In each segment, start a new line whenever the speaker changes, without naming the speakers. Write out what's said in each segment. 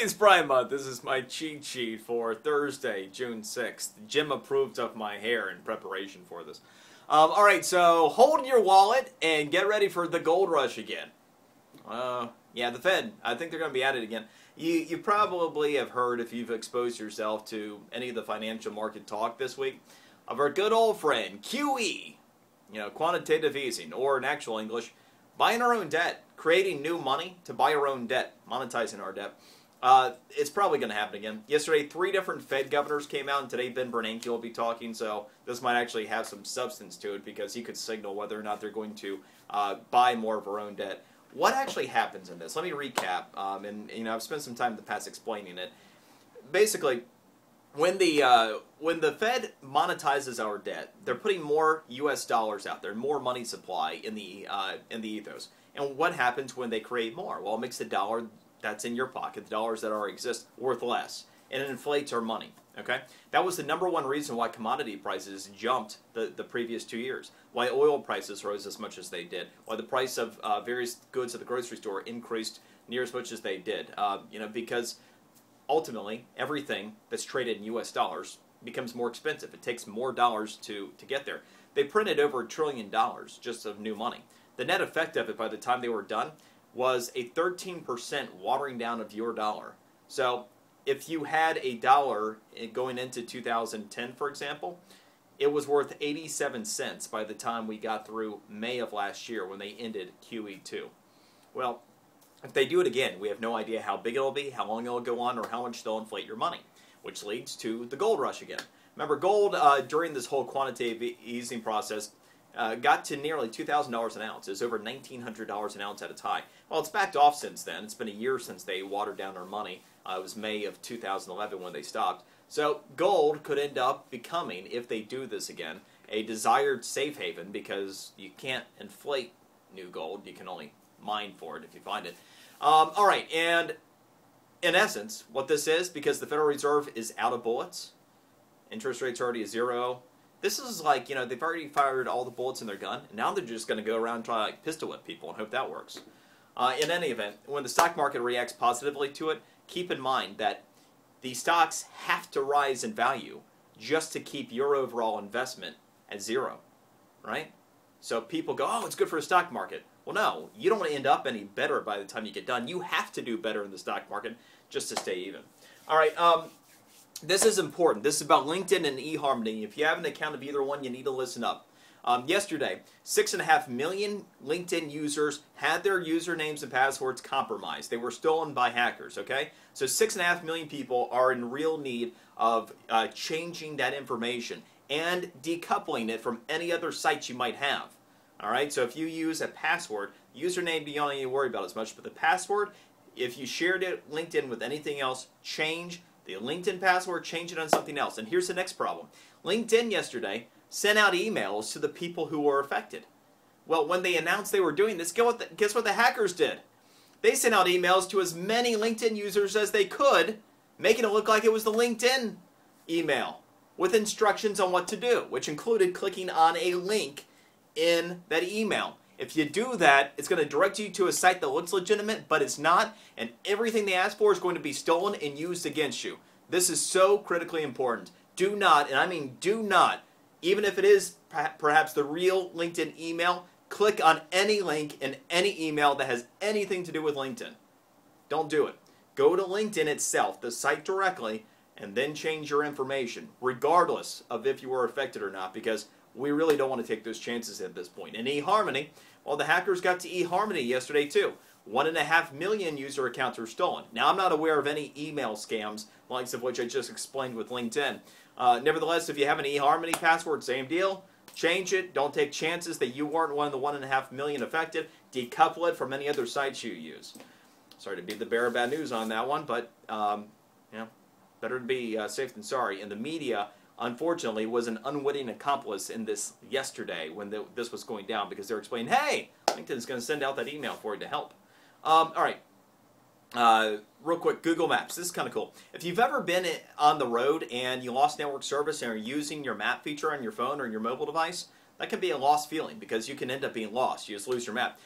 It's Prime Month. This is my cheat sheet for Thursday, June 6th. Jim approved of my hair in preparation for this. Alright, so hold your wallet and get ready for the gold rush again. Yeah, the Fed. I think they're going to be at it again. You probably have heard, if you've exposed yourself to any of the financial market talk this week, of our good old friend, QE. Quantitative easing, or in actual English, buying our own debt, creating new money to buy our own debt, monetizing our debt. It's probably going to happen again. Yesterday, 3 different Fed governors came out, and today Ben Bernanke will be talking, so this might actually have some substance to it because he could signal whether or not they're going to buy more of our own debt. What actually happens in this? Let me recap, and I've spent some time in the past explaining it. Basically, when the Fed monetizes our debt, they're putting more U.S. dollars out there, more money supply in the ethos. And what happens when they create more? Well, it makes the dollar that's in your pocket, the dollars that already exist, worth less, and it inflates our money. Okay, that was the #1 reason why commodity prices jumped the previous 2 years. Why oil prices rose as much as they did. Why the price of various goods at the grocery store increased near as much as they did. Because ultimately, everything that's traded in U.S. dollars becomes more expensive. It takes more dollars to get there. They printed over $1 trillion just of new money. The net effect of it by the time they were done was a 13% watering down of your dollar. So if you had a dollar going into 2010, for example, it was worth 87 cents by the time we got through May of last year when they ended QE2. Well, if they do it again, we have no idea how big it'll be, how long it'll go on, or how much they'll inflate your money, which leads to the gold rush again. Remember, gold, during this whole quantitative easing process, got to nearly $2,000 an ounce. It was over $1,900 an ounce at its high. Well, it's backed off since then. It's been a year since they watered down our money. It was May of 2011 when they stopped. So gold could end up becoming, if they do this again, a desired safe haven because you can't inflate new gold. You can only mine for it if you find it. All right, and in essence, what this is, because the Federal Reserve is out of bullets, interest rates are already at 0. This is like, they've already fired all the bullets in their gun, and now they're just going to go around and try to pistol whip people and hope that works. In any event, when the stock market reacts positively to it, keep in mind that the stocks have to rise in value just to keep your overall investment at 0, right? So people go, oh, it's good for the stock market. Well, no, you don't end up any better by the time you get done. You have to do better in the stock market just to stay even. All right, this is important. This is about LinkedIn and eHarmony. If you have an account of either one, you need to listen up. Yesterday, 6.5 million LinkedIn users had their usernames and passwords compromised. They were stolen by hackers, okay? So 6.5 million people are in real need of changing that information and decoupling it from any other sites you might have. All right, so if you use a password, username you don't need to worry about as much, but the password, if you shared it LinkedIn with anything else, change the LinkedIn password, change it on something else. And here's the next problem. LinkedIn yesterday sent out emails to the people who were affected. Well, when they announced they were doing this, guess what the hackers did? They sent out emails to as many LinkedIn users as they could, making it look like it was the LinkedIn email with instructions on what to do, which included clicking on a link in that email. If you do that, it's going to direct you to a site that looks legitimate, but it's not, and everything they ask for is going to be stolen and used against you. This is so critically important. Do not, and I mean do not, even if it is perhaps the real LinkedIn email, click on any link in any email that has anything to do with LinkedIn. Don't do it. Go to LinkedIn itself, the site directly, and then change your information, regardless of if you were affected or not, because we really don't want to take those chances at this point. In eHarmony, well, the hackers got to eHarmony yesterday too. 1.5 million user accounts were stolen. Now, I'm not aware of any email scams, likes of which I just explained with LinkedIn. Nevertheless, if you have an eHarmony password, same deal. Change it. Don't take chances that you weren't one of the 1.5 million affected. Decouple it from any other sites you use. Sorry to be the bearer of bad news on that one, but better to be safe than sorry. And the media, unfortunately, was an unwitting accomplice in this yesterday when this was going down, because they're explaining, hey, LinkedIn's going to send out that email for you to help. All right. Real quick, Google Maps. This is kind of cool. If you've ever been on the road and you lost network service and are using your map feature on your phone or your mobile device, that can be a lost feeling because you can end up being lost. You just lose your map.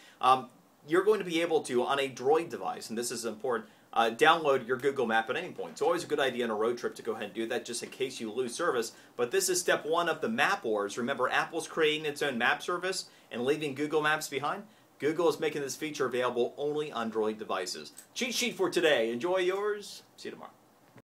You're going to be able to, on a Droid device, and this is important, download your Google Map at any point. It's always a good idea on a road trip to go ahead and do that just in case you lose service. But this is step one of the Map Wars. Remember, Apple's creating its own map service and leaving Google Maps behind? Google is making this feature available only on Android devices. Cheat sheet for today. Enjoy yours. See you tomorrow.